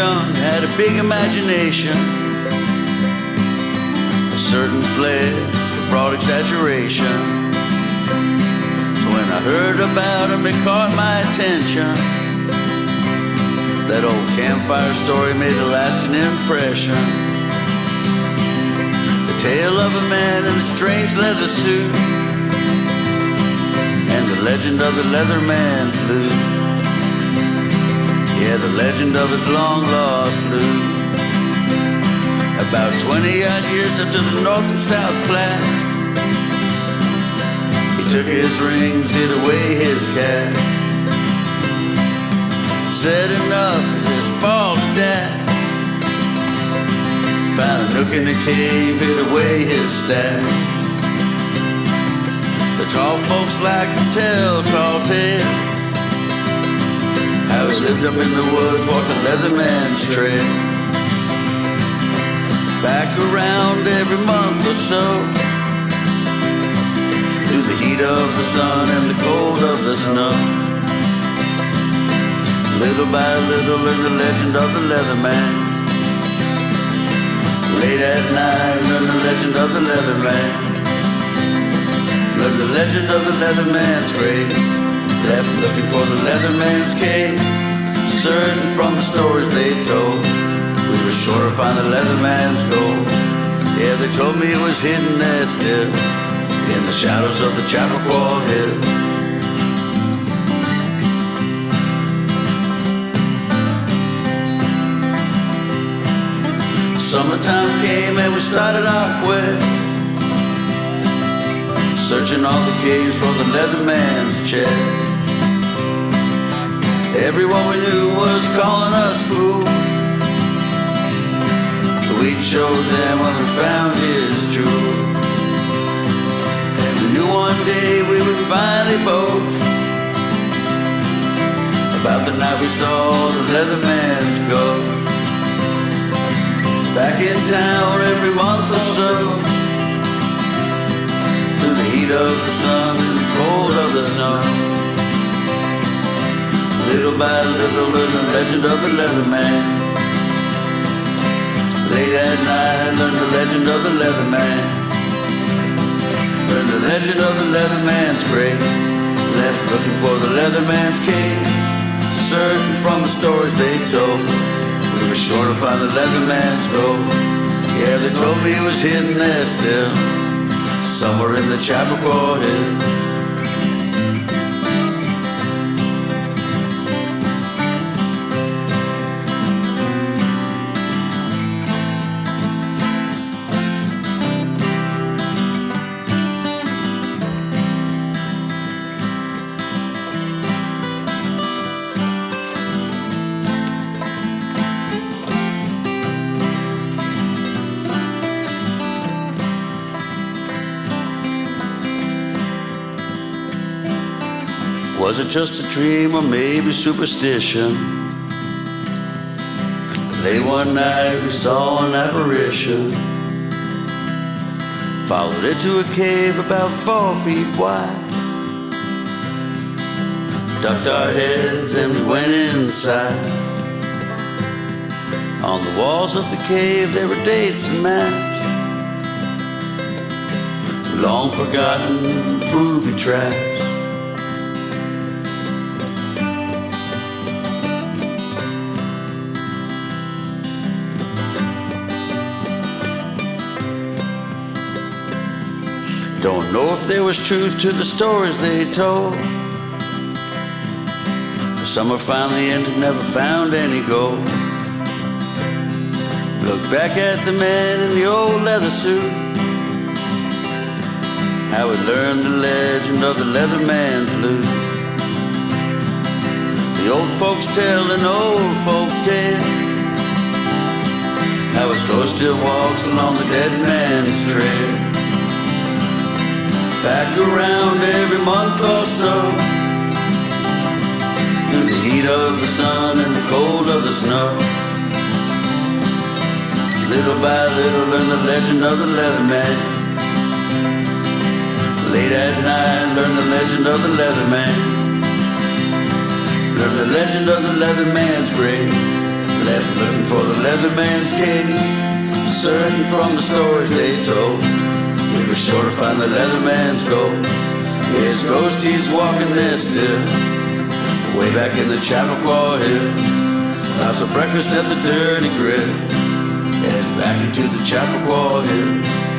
young, had a big imagination, a certain flair for broad exaggeration. So when I heard about him, it caught my attention. That old campfire story made a lasting impression. The tale of a man in a strange leather suit, and the legend of the leather man's loot. Yeah, the legend of his long-lost loot. About 20-odd years up to the North and South Platte, he took his rings, hid away his cat. Said enough of this bald dad. Found a nook in the cave, hid away his stack. The tall folks like to tell tall tales, how he lived up in the woods, walked the leather man's trail. Back around every month or so, through the heat of the sun and the cold of the snow. Little by little learn the legend of the leather man. Late at night learn the legend of the leather man. Learn the legend of the leather man's grave. Left looking for the leather man's cave, certain from the stories they told, we were sure to find the leather man's gold. Yeah, they told me it was hidden there still, in the shadows of the Chappaqua Hill. Summertime came and we started our quest, searching all the caves for the leather man's chest. Everyone we knew was calling us fools, but we'd show them when we found his jewels. And we knew one day we would finally boast about the night we saw the leather man's ghost. Back in town every month or so, through the heat of the sun and the cold of the snow. Little by little learn the legend of the leather man. Late at night learn the legend of the leather man. Learn the legend of the leather man's grave. Left looking for the leather man's cave, certain from the stories they told, we were sure to find the leather man's gold. Yeah, they told me it was hidden there still, somewhere in the Chappaqua Hills. Was it just a dream or maybe superstition? Late one night we saw an apparition, followed it to a cave about 4 feet wide, ducked our heads and we went inside. On the walls of the cave there were dates and maps, long forgotten booby traps. Don't know if there was truth to the stories they told. The summer finally ended, never found any gold. Look back at the man in the old leather suit, how he learned the legend of the leather man's loot. The old folks tell an old folk tale, how his ghost still walks along the dead man's trail. Back around every month or so, through the heat of the sun and the cold of the snow. Little by little learn the legend of the leather man. Late at night learn the legend of the leather man. Learn the legend of the leather man's grave. left looking for the Leatherman's cave. Certain from the stories they told, we were sure to find the Leatherman's gold. His ghost, he's walking there still, way back in the Chappaqua Hills. Stops for breakfast at the Dirty Grill, heads back into the Chappaqua Hills.